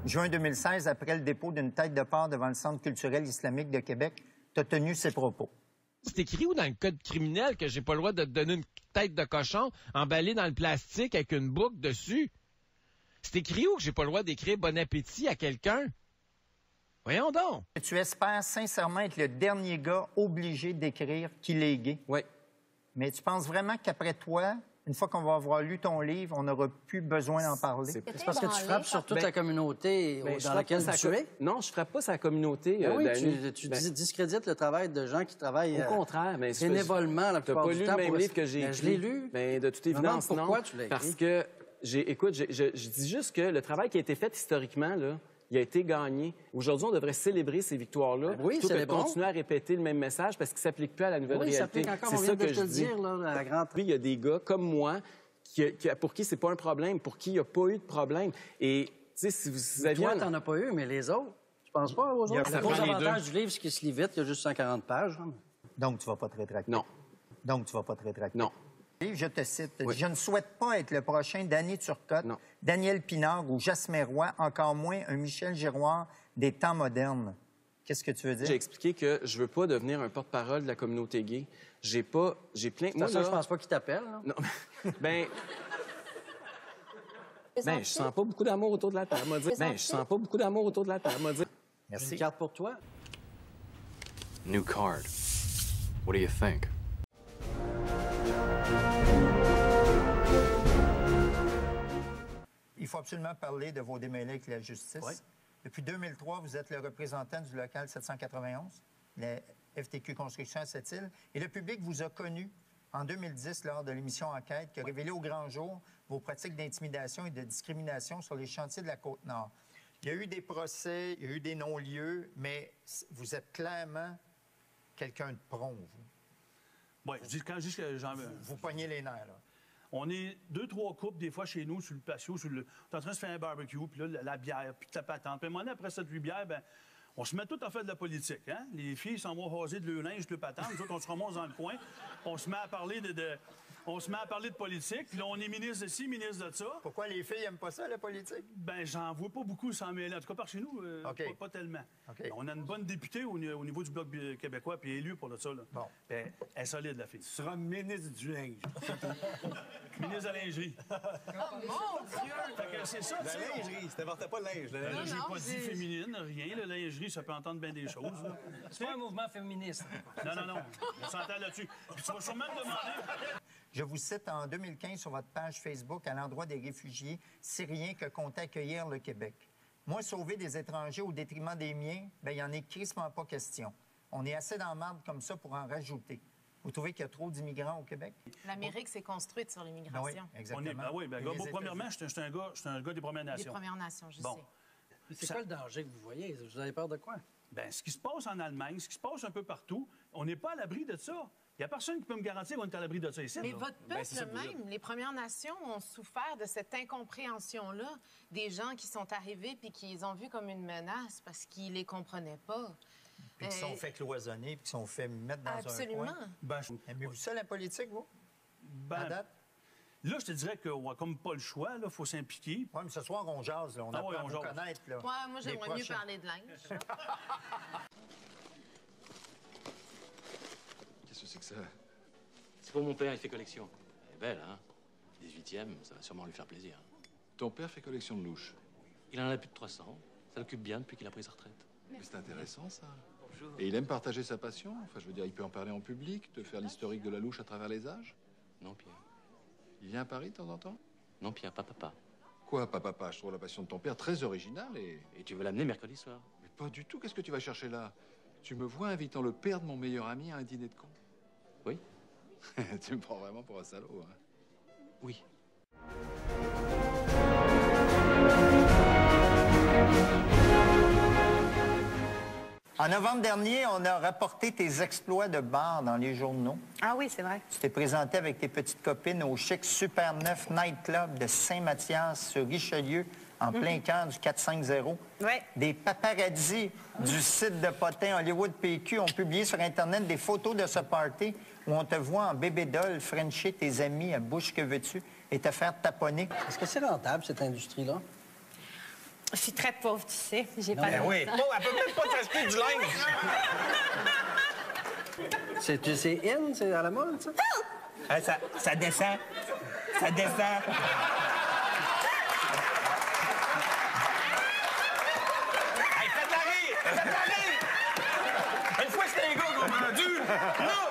Juin 2016, après le dépôt d'une tête de porc devant le Centre culturel islamique de Québec, tu as tenu ces propos. C'est écrit où dans le code criminel que j'ai pas le droit de te donner une tête de cochon emballée dans le plastique avec une boucle dessus? C'est écrit où que j'ai pas le droit d'écrire bon appétit à quelqu'un? Voyons donc. Tu espères sincèrement être le dernier gars obligé d'écrire qu'il est gay. Oui. Mais tu penses vraiment qu'après toi, une fois qu'on va avoir lu ton livre, on n'aura plus besoin d'en parler? C'est parce que tu frappes sur toute la communauté dans laquelle tu es? Non, je frappe pas sa communauté. Oui, tu discrédites le travail de gens qui travaillent au contraire, mais bénévolement la plupart du temps. Tu n'as pas lu le même livre que j'ai écrit. Je l'ai lu. Mais de toute évidence, non. Pourquoi tu l'as écrit? Parce que, écoute, je dis juste que le travail qui a été fait historiquement, là, il a été gagné. Aujourd'hui, on devrait célébrer ces victoires-là. Oui, plutôt que de continuer à répéter le même message parce qu'il ne s'applique plus à la nouvelle réalité. C'est ça que je dis. Oui, il y a des gars comme moi pour qui c'est pas un problème, pour qui il n'y a pas eu de problème. Et, tu sais, si vous aviez... Toi, t'en as pas eu, mais les autres, tu penses pas aux autres? Le gros avantage du livre, c'est qu'il se lit vite, il y a juste 140 pages. Hein. Donc, tu vas pas te rétracter? Non. Donc, tu vas pas te rétracter? Non. Je te cite. Oui. Je ne souhaite pas être le prochain Danny Turcotte, non. Daniel Pinard ou Jasmin Roy, encore moins un Michel Giroir des temps modernes. Qu'est-ce que tu veux dire? J'ai expliqué que je veux pas devenir un porte-parole de la communauté gay. J'ai plein... Moi, ça, je pense pas qu'il t'appelle. Non. Je sens pas beaucoup d'amour autour de la table, m'a dit. Je sens pas beaucoup d'amour autour de la table, m'a dit. Merci. Une carte pour toi. New card. What do you think? Il faut absolument parler de vos démêlés avec la justice. Oui. Depuis 2003, vous êtes le représentant du local 791, la FTQ Construction à Sept-Îles, et le public vous a connu en 2010 lors de l'émission Enquête qui a révélé au grand jour vos pratiques d'intimidation et de discrimination sur les chantiers de la Côte-Nord. Il y a eu des procès, il y a eu des non-lieux, mais vous êtes clairement quelqu'un de prompt, vous. Oui, quand je dis que j'en veux. Vous pognez les nerfs, là. On est 2-3 couples, des fois, chez nous, sur le patio, on est en train de se faire un barbecue, puis là, la bière, puis la patente. Puis à un moment donné, après 7-8 bières, ben, on se met tout à faire de la politique, hein? Les filles s'en vont raser de leur linge, de leur patente. Nous autres, on se remonte dans le coin. On se met à parler on se met à parler de politique, puis là, on est ministre de ci, ministre de ça. Pourquoi les filles n'aiment pas ça, la politique? Ben, j'en vois pas beaucoup s'en mêler. En tout cas, par chez nous, pas tellement. Okay. On a une bonne députée au niveau du Bloc québécois, puis élue pour ça. Là. Bon. Ben, elle est solide, la fille. Tu seras ministre du linge. Ministre de la lingerie. Oh mon Dieu! Fait que c'est ça, La lingerie, c'était pas de linge. Là, j'ai pas dit féminine, rien. La lingerie, ça peut entendre bien des choses. C'est pas un mouvement féministe. Non. On s'entend là-dessus. Puis tu vas sûrement me demander... Je vous cite en 2015 sur votre page Facebook à l'endroit des réfugiés syriens que comptait accueillir le Québec. Moi, sauver des étrangers au détriment des miens, bien, il n'y en est crissement pas question. On est assez dans la marde comme ça pour en rajouter. Vous trouvez qu'il y a trop d'immigrants au Québec? L'Amérique s'est construite sur l'immigration. Oui, exactement. Premièrement, je suis un gars des Premières Nations. Des Premières Nations, je sais. Mais c'est quoi le danger que vous voyez? Vous avez peur de quoi? Bien, ce qui se passe en Allemagne, ce qui se passe un peu partout, on n'est pas à l'abri de ça. Il n'y a personne qui peut me garantir qu'on est à l'abri de ça ici. Mais votre peuple même, les Premières Nations ont souffert de cette incompréhension-là des gens qui sont arrivés puis qui les ont vus comme une menace parce qu'ils les comprenaient pas. Puis qui sont fait cloisonner, puis qui sont fait mettre dans un coin. Absolument. Aimez-vous ça, la politique, vous? À date? Là, je te dirais qu'on n'a comme pas le choix, il faut s'impliquer. Oui, mais ce soir, on jase, là. On apprend à vous connaître, là. Ouais, moi, j'aimerais mieux parler de linge. Qu'est-ce que c'est que ça? C'est pour mon père, il fait collection. Elle est belle, hein? 18e, ça va sûrement lui faire plaisir. Ton père fait collection de louches? Il en a plus de 300. Ça l'occupe bien depuis qu'il a pris sa retraite. Mais c'est intéressant, ça. Bonjour. Et il aime partager sa passion? Enfin, je veux dire, il peut en parler en public, te faire l'historique de la louche à travers les âges? Non, Pierre. Il vient à Paris de temps en temps? Non, Pierre, pas papa. Quoi, pas papa? Je trouve la passion de ton père très originale et... Et tu veux l'amener mercredi soir? Mais pas du tout. Qu'est-ce que tu vas chercher là? Tu me vois invitant le père de mon meilleur ami à un dîner de con? Oui. Tu me prends vraiment pour un salaud, hein? Oui. En novembre dernier, on a rapporté tes exploits de bar dans les journaux. Ah oui, c'est vrai. Tu t'es présenté avec tes petites copines au chic Super 9 Nightclub de Saint-Mathias sur Richelieu, en plein cœur du 450. Oui. Des paparazzis du site de potin Hollywood PQ ont publié sur Internet des photos de ce party où on te voit en bébé doll frencher tes amis à bouche que veux-tu et te faire taponner. Est-ce que c'est rentable, cette industrie-là? Je suis très pauvre, tu sais. J'ai pas Ben de... oui, pauvre, elle peut même pas t'acheter du linge. C'est in, c'est à la mode, ça? Ça descend. Ça descend. Hey, faites la rire! Faites la rire! Une fois, c'était un gars qui m'a vendu. Non!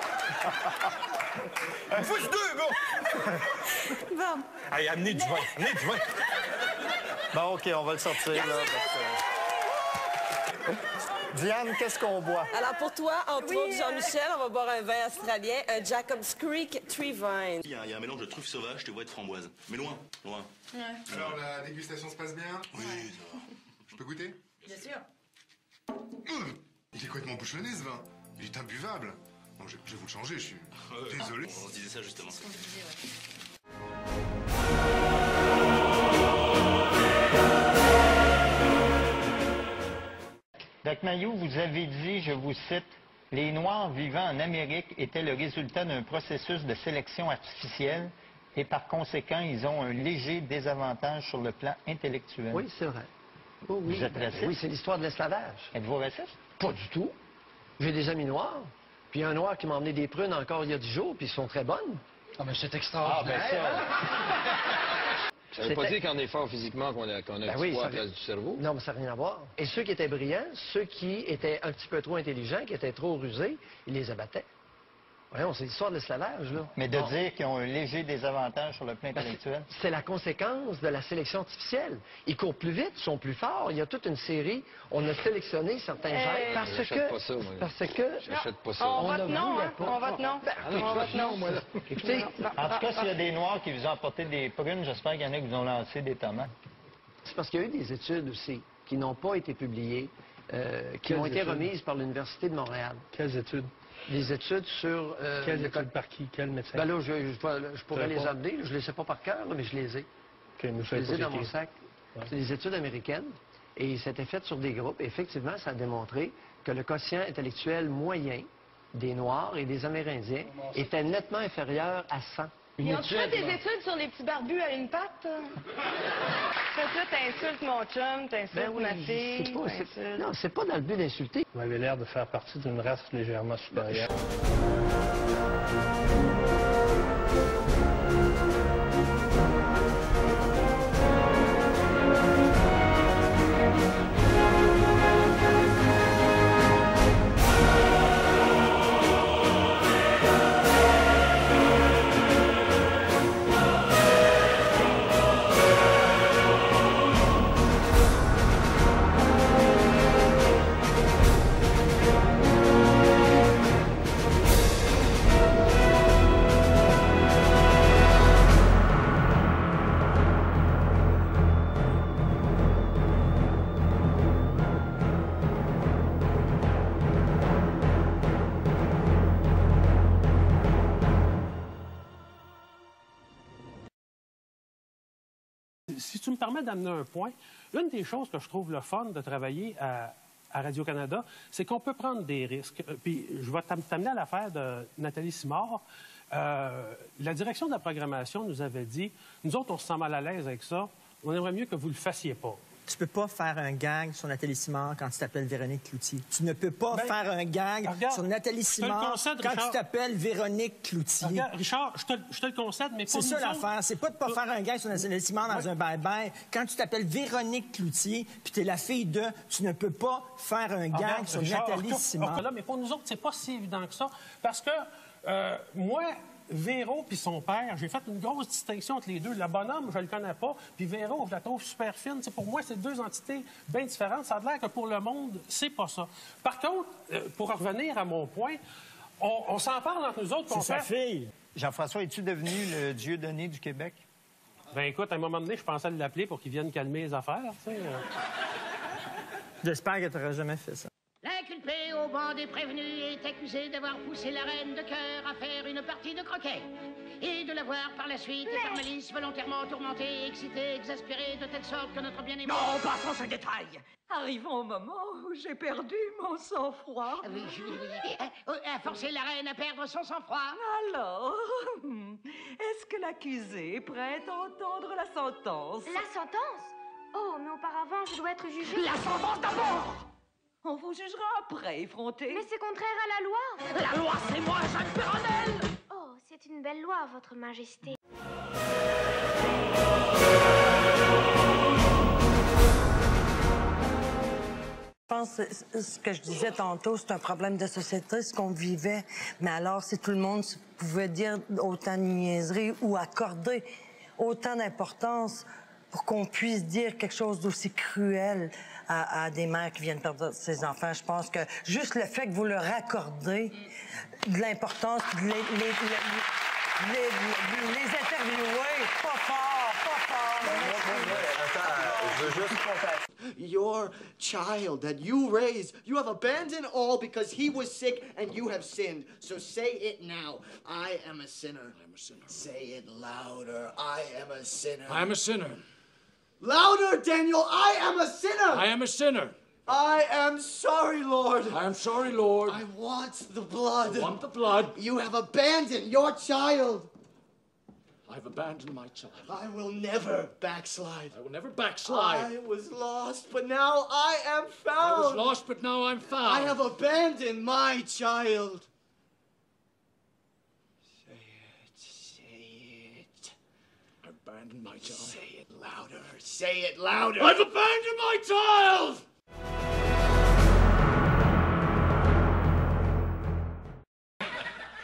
Une fois, c'est deux gars. Bon. Hey, amenez du vin. Amenez du vin. Bon, OK, on va le sortir, là. Diane, qu'est-ce qu'on boit? Alors, pour toi, entre autres, Jean-Michel, on va boire un vin australien, un Jacob's Creek Tree Vine. Il y a un mélange de truffes sauvages, de bois de framboise. Mais loin, loin. Ouais. Alors, la dégustation se passe bien? Oui, ça va. Je peux goûter? Bien sûr. Il est complètement bouchonné, ce vin. Il est imbuvable. Bon, je vais vous le changer, je suis désolé. On se disait ça, justement. Doc Mayou, vous avez dit, je vous cite, « Les Noirs vivant en Amérique étaient le résultat d'un processus de sélection artificielle et par conséquent, ils ont un léger désavantage sur le plan intellectuel. » Oui, c'est vrai. Oh, oui. Vous êtes raciste? Oui, c'est l'histoire de l'esclavage. Êtes-vous raciste? Pas du tout. J'ai des amis noirs. Puis il y a un noir qui m'a emmené des prunes encore il y a 10 jours, puis ils sont très bonnes. Ah, mais c'est extraordinaire. Ah, ben ça... Ça veut pas dire qu'on est fort physiquement, qu'on a un petit poids à la place du cerveau. Non, mais ça n'a rien à voir. Et ceux qui étaient brillants, ceux qui étaient un petit peu trop intelligents, qui étaient trop rusés, ils les abattaient. Voyons, c'est l'histoire de l'esclavage, là. Mais de dire qu'ils ont un léger désavantage sur le plan intellectuel? C'est la conséquence de la sélection artificielle. Ils courent plus vite, ils sont plus forts. Il y a toute une série. On a sélectionné certains gènes parce que... J'achète pas ça, moi. Parce que... J'achète pas ça. On vote non, hein? On vote non. On vote non, moi, là. Écoutez... En tout cas, s'il y a des Noirs qui vous ont apporté des prunes, j'espère qu'il y en a qui vous ont lancé des tomates. C'est parce qu'il y a eu des études aussi qui n'ont pas été publiées, qui ont été remises par l'Université de Montréal. Quelles études? Des études sur... Quelles études par qui? Quel médecin? Ben là, je pourrais les amener. Je ne les sais pas par cœur, mais je les ai. Okay, je les ai dans mon sac. Ouais. C'est des études américaines. Et c'était fait sur des groupes. Et effectivement, ça a démontré que le quotient intellectuel moyen des Noirs et des Amérindiens était nettement inférieur à 100. Ils ont fait des études sur les petits barbus à une patte? Ça, t'insultes mon chum, t'insultes ma fille. Non, c'est pas dans le but d'insulter. Vous avez l'air de faire partie d'une race légèrement supérieure. Si tu me permets d'amener un point, une des choses que je trouve le fun de travailler à Radio-Canada, c'est qu'on peut prendre des risques. Puis je vais t'amener à l'affaire de Nathalie Simard. La direction de la programmation nous avait dit, nous autres, on se sent mal à l'aise avec ça, on aimerait mieux que vous ne le fassiez pas. Tu peux pas faire un gag sur Nathalie Simard quand tu t'appelles Véronique Cloutier. Tu ne peux pas faire un gag sur Nathalie Simard quand tu t'appelles Véronique Cloutier. Regarde, Richard, je te le concède, mais c'est ça l'affaire. C'est pas de pas faire un gag sur Nathalie Simard dans un bye-bye. Quand tu t'appelles Véronique Cloutier, puis tu es la fille de... Tu ne peux pas faire un gag sur Nathalie Simard. Mais pour nous autres, c'est pas si évident que ça. Parce que moi... Véro puis son père, j'ai fait une grosse distinction entre les deux. Le bonhomme, je le connais pas, puis Véro, je la trouve super fine. T'sais, pour moi, c'est deux entités bien différentes. Ça a l'air que pour le monde, c'est pas ça. Par contre, pour revenir à mon point, on s'en parle entre nous autres. C'est sa fille. Jean-François, es-tu devenu le Dieudonné du Québec? Ben écoute, à un moment donné, je pensais l'appeler pour qu'il vienne calmer les affaires. J'espère que tu n'auras jamais fait ça. L'inculpé au banc des prévenus est accusé d'avoir poussé la reine de cœur à faire une partie de croquet et de l'avoir par la suite par malice volontairement tourmenté, excité, exaspéré de telle sorte que notre bien-aimé... Non, passons ce détail. Arrivons au moment où j'ai perdu mon sang-froid. Oui, a forcé la reine à perdre son sang-froid. Alors, est-ce que l'accusé est prêt à entendre la sentence? La sentence? Oh, mais auparavant, je dois être jugée. La sentence d'abord! On vous jugera après, effronté. Mais c'est contraire à la loi. La loi, c'est moi, Jacques Perronel! Oh, c'est une belle loi, Votre Majesté. Je pense que ce que je disais tantôt, c'est un problème de société, ce qu'on vivait. Mais alors, si tout le monde pouvait dire autant de niaiseries ou accorder autant d'importance pour qu'on puisse dire quelque chose d'aussi cruel à des mères qui viennent perdre ses enfants, je pense que juste le fait que vous leur accordez de l'importance, de les interviewer, pas fort, pas fort. Attends, je veux juste contacter. Your child that you raised, you have abandoned all because he was sick and you have sinned. So say it now. I am a sinner. I am a sinner. Say it louder. I am a sinner. I am a sinner. Louder, Daniel. I am a sinner. I am a sinner. I am sorry, Lord. I am sorry, Lord. I want the blood. I want the blood. You have abandoned your child. I've abandoned my child. I will never backslide. I will never backslide. I was lost, but now I am found. I was lost, but now I'm found. I have abandoned my child. Say it. I've abandoned my child. Say it louder. Say it louder. I've abandoned my child!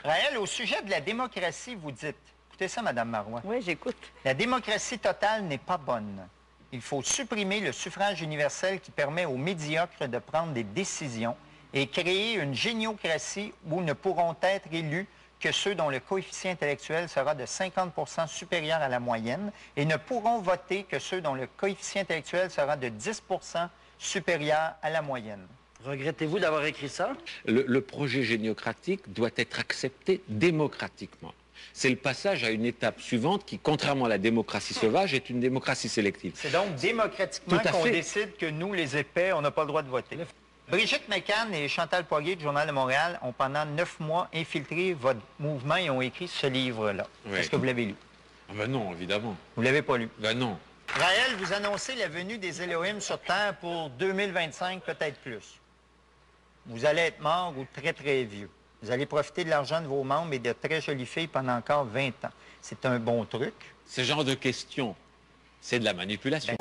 Raël, au sujet de la démocratie, vous dites... Écoutez ça, Mme Marois. Oui, j'écoute. La démocratie totale n'est pas bonne. Il faut supprimer le suffrage universel qui permet aux médiocres de prendre des décisions et créer une géniocratie où ne pourront être élus que ceux dont le coefficient intellectuel sera de 50% supérieur à la moyenne et ne pourront voter que ceux dont le coefficient intellectuel sera de 10% supérieur à la moyenne. Regrettez-vous d'avoir écrit ça? Le projet géniocratique doit être accepté démocratiquement. C'est le passage à une étape suivante qui, contrairement à la démocratie sauvage, est une démocratie sélective. C'est donc démocratiquement qu'on décide que nous, les épais, on n'a pas le droit de voter. Brigitte McCann et Chantal Poirier du Journal de Montréal ont pendant 9 mois infiltré votre mouvement et ont écrit ce livre-là. Oui. Est-ce que vous l'avez lu? Ah ben non, évidemment. Vous l'avez pas lu? Ben non. Raël, vous annoncez la venue des Elohim sur Terre pour 2025, peut-être plus. Vous allez être mort ou très, très vieux. Vous allez profiter de l'argent de vos membres et de très jolies filles pendant encore 20 ans. C'est un bon truc. Ce genre de questions, c'est de la manipulation.